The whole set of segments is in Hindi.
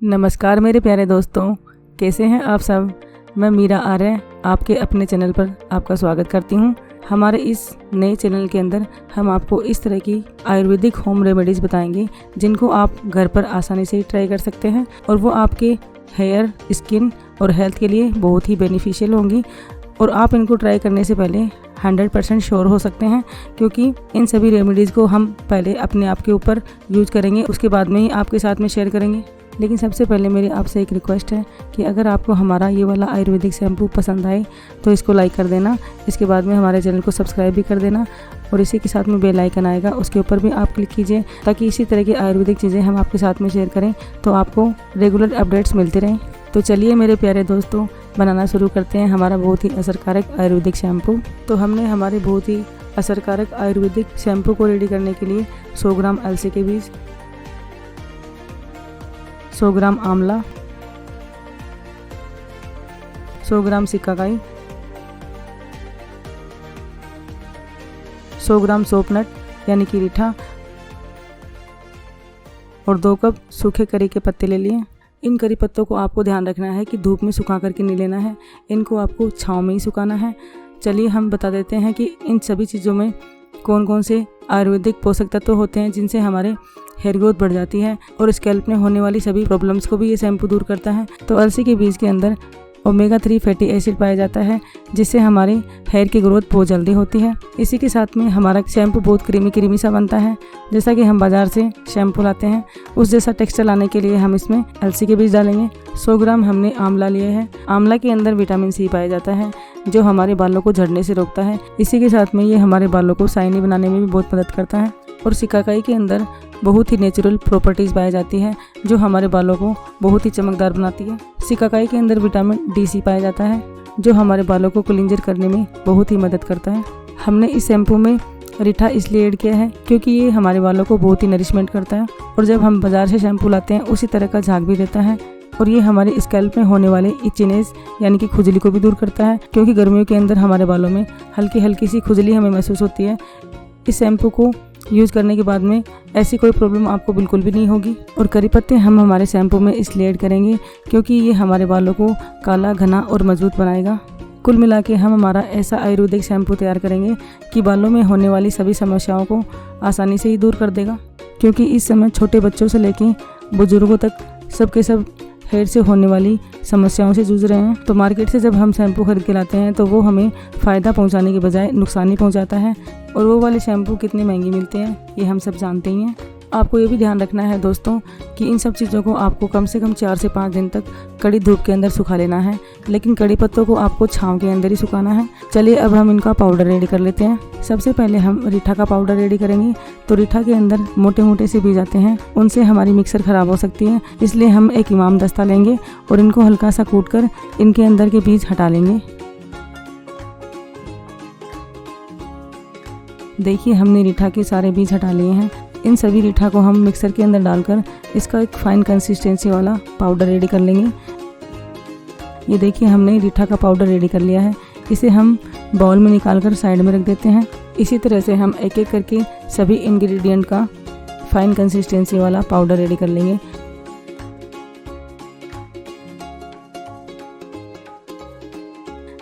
नमस्कार मेरे प्यारे दोस्तों, कैसे हैं आप सब। मैं मीरा आर्य आपके अपने चैनल पर आपका स्वागत करती हूं। हमारे इस नए चैनल के अंदर हम आपको इस तरह की आयुर्वेदिक होम रेमेडीज़ बताएंगे जिनको आप घर पर आसानी से ट्राई कर सकते हैं और वो आपके हेयर, स्किन और हेल्थ के लिए बहुत ही बेनिफिशियल होंगी। और आप इनको ट्राई करने से पहले 100% श्योर हो सकते हैं, क्योंकि इन सभी रेमेडीज़ को हम पहले अपने आप के ऊपर यूज करेंगे, उसके बाद में ही आपके साथ में शेयर करेंगे। लेकिन सबसे पहले मेरी आपसे एक रिक्वेस्ट है कि अगर आपको हमारा ये वाला आयुर्वेदिक शैम्पू पसंद आए तो इसको लाइक कर देना। इसके बाद में हमारे चैनल को सब्सक्राइब भी कर देना और इसी के साथ में बेल आइकन आएगा, उसके ऊपर भी आप क्लिक कीजिए ताकि इसी तरह की आयुर्वेदिक चीज़ें हम आपके साथ में शेयर करें तो आपको रेगुलर अपडेट्स मिलते रहें। तो चलिए मेरे प्यारे दोस्तों, बनाना शुरू करते हैं हमारा बहुत ही असरकारक आयुर्वेदिक शैम्पू। तो हमने हमारे बहुत ही असरकारक आयुर्वेदिक शैम्पू को रेडी करने के लिए 100 ग्राम अलसी के बीज, 100 ग्राम आंवला, 100 ग्राम सिकाकाई, 100 ग्राम सोपनट यानी कि रीठा और 2 कप सूखे करी के पत्ते ले लिए। इन करी पत्तों को आपको ध्यान रखना है कि धूप में सुखा करके नहीं लेना है, इनको आपको छांव में ही सुखाना है। चलिए हम बता देते हैं कि इन सभी चीज़ों में कौन कौन से आयुर्वेदिक पोषक तत्व होते हैं जिनसे हमारे हेयर ग्रोथ बढ़ जाती है और स्कैल्प में होने वाली सभी प्रॉब्लम्स को भी ये शैम्पू दूर करता है। तो अलसी के बीज के अंदर ओमेगा 3 फैटी एसिड पाया जाता है जिससे हमारे हेयर की ग्रोथ बहुत जल्दी होती है। इसी के साथ में हमारा शैम्पू बहुत क्रीमी सा बनता है, जैसा कि हम बाज़ार से शैम्पू लाते हैं उस जैसा टेक्सचर लाने के लिए हम इसमें अलसी के बीज डालेंगे। 100 ग्राम हमने आंवला लिए है। आंवला के अंदर विटामिन सी पाया जाता है जो हमारे बालों को झड़ने से रोकता है। इसी के साथ में ये हमारे बालों को शाइनी बनाने में भी बहुत मदद करता है। और सिकाकाई के अंदर बहुत ही नेचुरल प्रॉपर्टीज़ पाई जाती है जो हमारे बालों को बहुत ही चमकदार बनाती है। सिकाकाई के अंदर विटामिन डी पाया जाता है जो हमारे बालों को क्लींजर करने में बहुत ही मदद करता है। हमने इस शैम्पू में रीठा इसलिए ऐड किया है क्योंकि ये हमारे बालों को बहुत ही नरिशमेंट करता है और जब हम बाज़ार से शैम्पू लाते हैं उसी तरह का झाग भी देता है। और ये हमारे स्कैल्प में होने वाले इचिनेस यानी कि खुजली को भी दूर करता है, क्योंकि गर्मियों के अंदर हमारे बालों में हल्की सी खुजली हमें महसूस होती है। इस शैम्पू को यूज़ करने के बाद में ऐसी कोई प्रॉब्लम आपको बिल्कुल भी नहीं होगी। और करी पत्ते हम हमारे शैम्पू में इसलिए ऐड करेंगे क्योंकि ये हमारे बालों को काला, घना और मजबूत बनाएगा। कुल मिला के हम हमारा ऐसा आयुर्वेदिक शैम्पू तैयार करेंगे कि बालों में होने वाली सभी समस्याओं को आसानी से ही दूर कर देगा, क्योंकि इस समय छोटे बच्चों से लेकर बुजुर्गों तक सबके सब हेयर से होने वाली समस्याओं से जूझ रहे हैं। तो मार्केट से जब हम शैम्पू खरीद के लाते हैं तो वो हमें फ़ायदा पहुंचाने के बजाय नुकसान ही पहुंचाता है। और वो वाले शैम्पू कितने महंगे मिलते हैं ये हम सब जानते ही हैं। आपको ये भी ध्यान रखना है दोस्तों कि इन सब चीज़ों को आपको कम से कम 4 से 5 दिन तक कड़ी धूप के अंदर सुखा लेना है, लेकिन कड़ी पत्तों को आपको छांव के अंदर ही सुखाना है। चलिए अब हम इनका पाउडर रेडी कर लेते हैं। सबसे पहले हम रीठा का पाउडर रेडी करेंगे। तो रीठा के अंदर मोटे से बीज आते हैं, उनसे हमारी मिक्सर ख़राब हो सकती है, इसलिए हम एक इमाम दस्ता लेंगे और इनको हल्का सा कूट कर इनके अंदर के बीज हटा लेंगे। देखिए हमने रीठा के सारे बीज हटा लिए हैं। इन सभी रीठा को हम मिक्सर के अंदर डालकर इसका एक फाइन कंसिस्टेंसी वाला पाउडर रेडी कर लेंगे। ये देखिए हमने रीठा का पाउडर रेडी कर लिया है। इसे हम बाउल में निकालकर साइड में रख देते हैं। इसी तरह से हम एक एक करके सभी इंग्रेडिएंट का फाइन कंसिस्टेंसी वाला पाउडर रेडी कर लेंगे।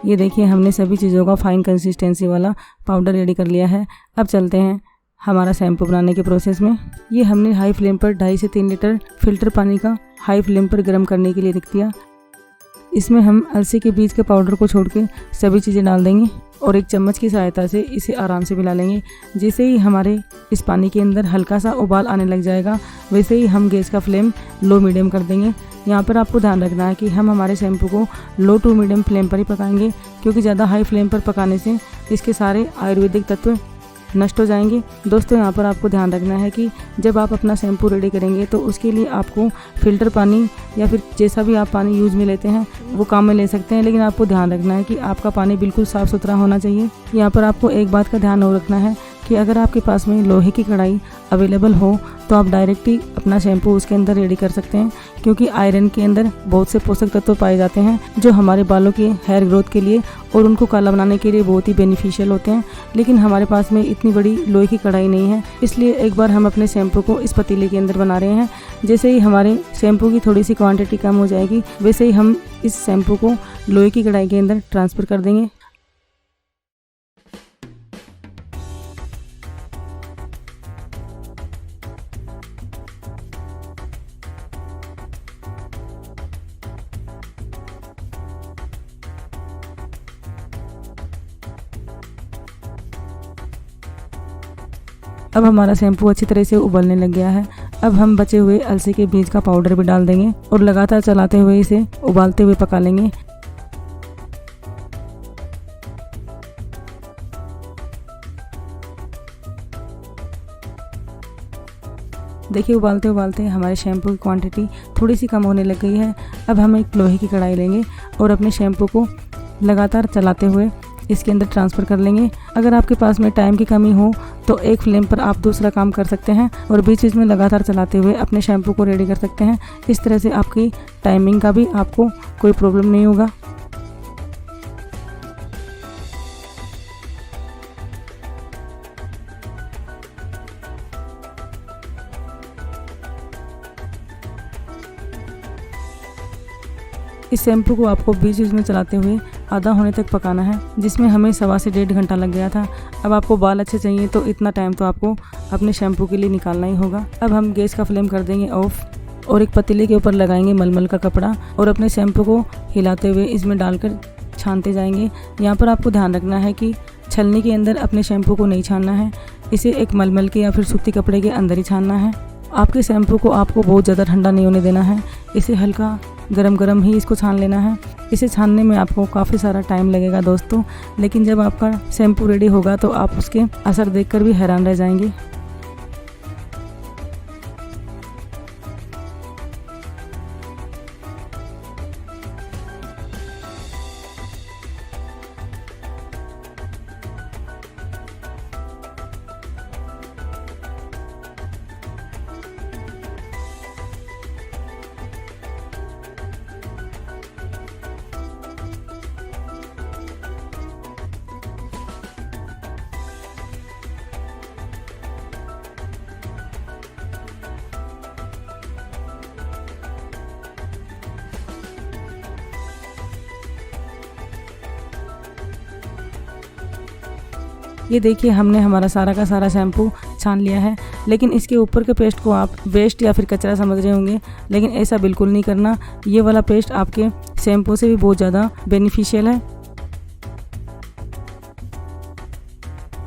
ये देखिए हमने सभी चीज़ों का फाइन कंसिस्टेंसी वाला पाउडर रेडी कर लिया है। अब चलते हैं हमारा शैम्पू बनाने के प्रोसेस में। ये हमने हाई फ्लेम पर 2.5 से 3 लीटर फिल्टर पानी का हाई फ्लेम पर गर्म करने के लिए रख दिया। इसमें हम अलसी के बीज के पाउडर को छोड़ के सभी चीज़ें डाल देंगे और एक चम्मच की सहायता से इसे आराम से मिला लेंगे। जैसे ही हमारे इस पानी के अंदर हल्का सा उबाल आने लग जाएगा वैसे ही हम गैस का फ्लेम लो मीडियम कर देंगे। यहाँ पर आपको ध्यान रखना है कि हम हमारे शैम्पू को लो टू मीडियम फ्लेम पर ही पकाएंगे, क्योंकि ज़्यादा हाई फ्लेम पर पकाने से इसके सारे आयुर्वेदिक तत्व नष्ट हो जाएंगे। दोस्तों यहाँ पर आपको ध्यान रखना है कि जब आप अपना शैम्पू रेडी करेंगे तो उसके लिए आपको फ़िल्टर पानी या फिर जैसा भी आप पानी यूज़ में लेते हैं वो काम में ले सकते हैं, लेकिन आपको ध्यान रखना है कि आपका पानी बिल्कुल साफ़ सुथरा होना चाहिए। यहाँ पर आपको एक बात का ध्यान और रखना है कि अगर आपके पास में लोहे की कढ़ाई अवेलेबल हो तो आप डायरेक्ट ही अपना शैम्पू उसके अंदर रेडी कर सकते हैं, क्योंकि आयरन के अंदर बहुत से पोषक तत्व पाए जाते हैं जो हमारे बालों के हेयर ग्रोथ के लिए और उनको काला बनाने के लिए बहुत ही बेनिफिशियल होते हैं। लेकिन हमारे पास में इतनी बड़ी लोहे की कढ़ाई नहीं है, इसलिए एक बार हम अपने शैम्पू को इस पतीले के अंदर बना रहे हैं। जैसे ही हमारे शैम्पू की थोड़ी सी क्वांटिटी कम हो जाएगी, वैसे ही हम इस शैम्पू को लोहे की कढ़ाई के अंदर ट्रांसफ़र कर देंगे। अब हमारा शैम्पू अच्छी तरह से उबलने लग गया है। अब हम बचे हुए अलसी के बीज का पाउडर भी डाल देंगे और लगातार चलाते हुए इसे उबालते हुए पका लेंगे। देखिए उबालते उबालते हमारे शैम्पू की क्वांटिटी थोड़ी सी कम होने लग गई है। अब हम एक लोहे की कढ़ाई लेंगे और अपने शैम्पू को लगातार चलाते हुए इसके अंदर ट्रांसफ़र कर लेंगे। अगर आपके पास में टाइम की कमी हो तो एक फ्लेम पर आप दूसरा काम कर सकते हैं और बीच बीच में लगातार चलाते हुए अपने शैम्पू को रेडी कर सकते हैं। इस तरह से आपकी टाइमिंग का भी आपको कोई प्रॉब्लम नहीं होगा। इस शैम्पू को आपको बीच बीच में चलाते हुए आधा होने तक पकाना है, जिसमें हमें 1.25 से 1.5 घंटा लग गया था। अब आपको बाल अच्छे चाहिए तो इतना टाइम तो आपको अपने शैम्पू के लिए निकालना ही होगा। अब हम गैस का फ्लेम कर देंगे ऑफ और एक पतीले के ऊपर लगाएंगे मलमल का कपड़ा और अपने शैम्पू को हिलाते हुए इसमें डालकर छानते जाएंगे। यहाँ पर आपको ध्यान रखना है कि छलनी के अंदर अपने शैम्पू को नहीं छानना है, इसे एक मलमल के या फिर सूती कपड़े के अंदर ही छानना है। आपके शैम्पू को आपको बहुत ज़्यादा ठंडा नहीं होने देना है, इसे हल्का गरम गरम ही इसको छान लेना है। इसे छानने में आपको काफ़ी सारा टाइम लगेगा दोस्तों, लेकिन जब आपका शैम्पू रेडी होगा तो आप उसके असर देखकर भी हैरान रह जाएंगे। ये देखिए हमने हमारा सारा का सारा शैम्पू छान लिया है, लेकिन इसके ऊपर के पेस्ट को आप वेस्ट या फिर कचरा समझ रहे होंगे, लेकिन ऐसा बिल्कुल नहीं करना। ये वाला पेस्ट आपके शैम्पू से भी बहुत ज़्यादा बेनिफिशियल है।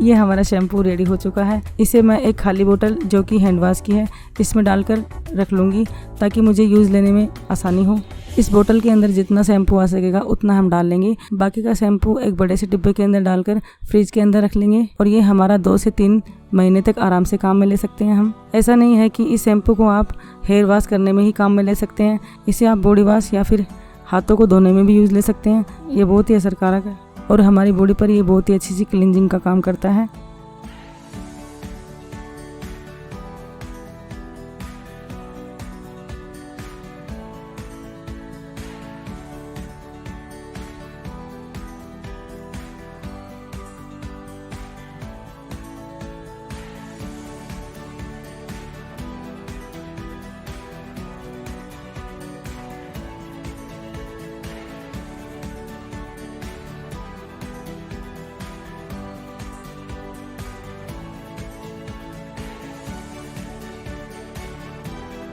ये हमारा शैम्पू रेडी हो चुका है। इसे मैं एक खाली बोतल जो कि हैंड वॉश की है इसमें डालकर रख लूँगी ताकि मुझे यूज़ लेने में आसानी हो। इस बोतल के अंदर जितना शैम्पू आ सकेगा उतना हम डाल लेंगे। बाकी का शैम्पू एक बड़े से डिब्बे के अंदर डालकर फ्रिज के अंदर रख लेंगे और ये हमारा 2 से 3 महीने तक आराम से काम में ले सकते हैं हम। ऐसा नहीं है कि इस शैम्पू को आप हेयर वॉश करने में ही काम में ले सकते हैं, इसे आप बॉडी वॉश या फिर हाथों को धोने में भी यूज़ ले सकते हैं। ये बहुत ही असरकारक है और हमारी बॉडी पर ये बहुत ही अच्छी सी क्लींजिंग का काम करता है।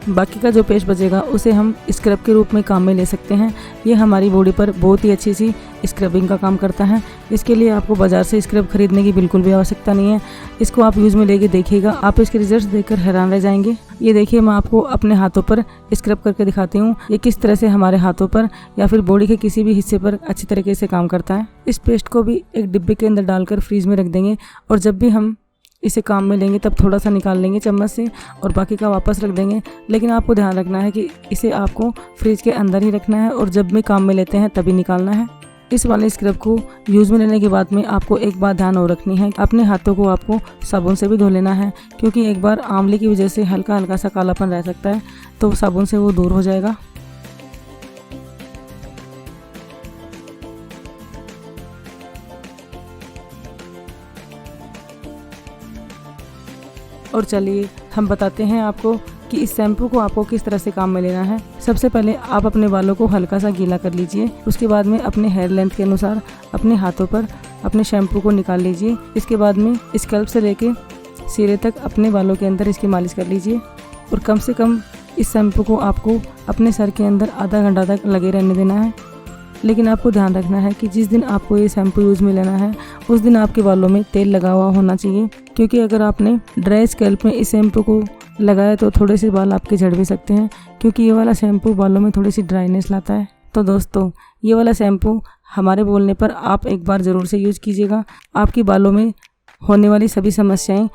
बाकी का जो पेस्ट बचेगा उसे हम स्क्रब के रूप में काम में ले सकते हैं। ये हमारी बॉडी पर बहुत ही अच्छी सी स्क्रबिंग का काम करता है। इसके लिए आपको बाज़ार से स्क्रब खरीदने की बिल्कुल भी आवश्यकता नहीं है। इसको आप यूज़ में लेके देखिएगा, आप इसके रिजल्ट्स देखकर हैरान रह जाएंगे। ये देखिए मैं आपको अपने हाथों पर स्क्रब करके दिखाती हूँ ये किस तरह से हमारे हाथों पर या फिर बॉडी के किसी भी हिस्से पर अच्छी तरीके से काम करता है। इस पेस्ट को भी एक डिब्बे के अंदर डालकर फ्रीज में रख देंगे और जब भी हम इसे काम में लेंगे तब थोड़ा सा निकाल लेंगे चम्मच से और बाकी का वापस रख देंगे। लेकिन आपको ध्यान रखना है कि इसे आपको फ्रिज के अंदर ही रखना है और जब भी काम में लेते हैं तभी निकालना है। इस वाले स्क्रब को यूज़ में लेने के बाद में आपको एक बात ध्यान और रखनी है, अपने हाथों को आपको साबुन से भी धो लेना है, क्योंकि एक बार आंवले की वजह से हल्का हल्का सा कालापन रह सकता है, तो साबुन से वो दूर हो जाएगा। और चलिए हम बताते हैं आपको कि इस शैम्पू को आपको किस तरह से काम में लेना है। सबसे पहले आप अपने बालों को हल्का सा गीला कर लीजिए। उसके बाद में अपने हेयर लेंथ के अनुसार अपने हाथों पर अपने शैम्पू को निकाल लीजिए। इसके बाद में स्कैल्प से लेके सिरे तक अपने बालों के अंदर इसकी मालिश कर लीजिए। और कम से कम इस शैम्पू को आपको अपने सर के अंदर आधा घंटा तक लगे रहने देना है। लेकिन आपको ध्यान रखना है कि जिस दिन आपको ये शैम्पू यूज़ में लेना है उस दिन आपके बालों में तेल लगा हुआ होना चाहिए, क्योंकि अगर आपने ड्राई स्कैल्प में इस शैम्पू को लगाया तो थोड़े से बाल आपके झड़ भी सकते हैं, क्योंकि ये वाला शैम्पू बालों में थोड़ी सी ड्राइनेस लाता है। तो दोस्तों, ये वाला शैम्पू हमारे बोलने पर आप एक बार ज़रूर से यूज़ कीजिएगा। आपकी बालों में होने वाली सभी समस्याएं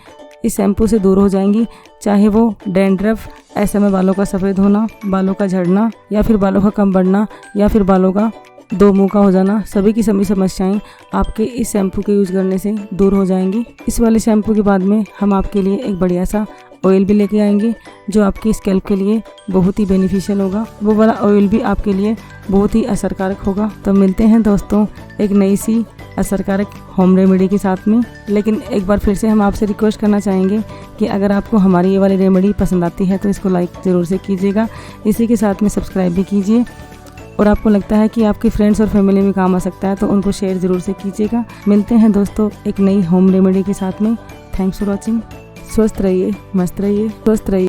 इस शैम्पू से दूर हो जाएंगी, चाहे वो डैंड्रफ, ऐसे में बालों का सफ़ेद होना, बालों का झड़ना, या फिर बालों का कम बढ़ना, या फिर बालों का दो मुंह का हो जाना। सभी की सभी समस्याएं आपके इस शैम्पू के यूज़ करने से दूर हो जाएंगी। इस वाले शैम्पू के बाद में हम आपके लिए एक बढ़िया सा ऑयल भी लेके आएंगे, जो आपकी स्कैल्प के लिए बहुत ही बेनिफिशियल होगा। वो वाला ऑयल भी आपके लिए बहुत ही असरकारक होगा। तो मिलते हैं दोस्तों एक नई सी असरकारक होम रेमेडी के साथ में। लेकिन एक बार फिर से हम आपसे रिक्वेस्ट करना चाहेंगे कि अगर आपको हमारी ये वाली रेमेडी पसंद आती है तो इसको लाइक ज़रूर से कीजिएगा, इसी के साथ में सब्सक्राइब भी कीजिए। और आपको लगता है कि आपके फ्रेंड्स और फैमिली में काम आ सकता है तो उनको शेयर ज़रूर से कीजिएगा। मिलते हैं दोस्तों एक नई होम रेमेडी के साथ में। Thanks for watching. स्वस्थ रहिए, मस्त रहिए, स्वस्थ रहिए।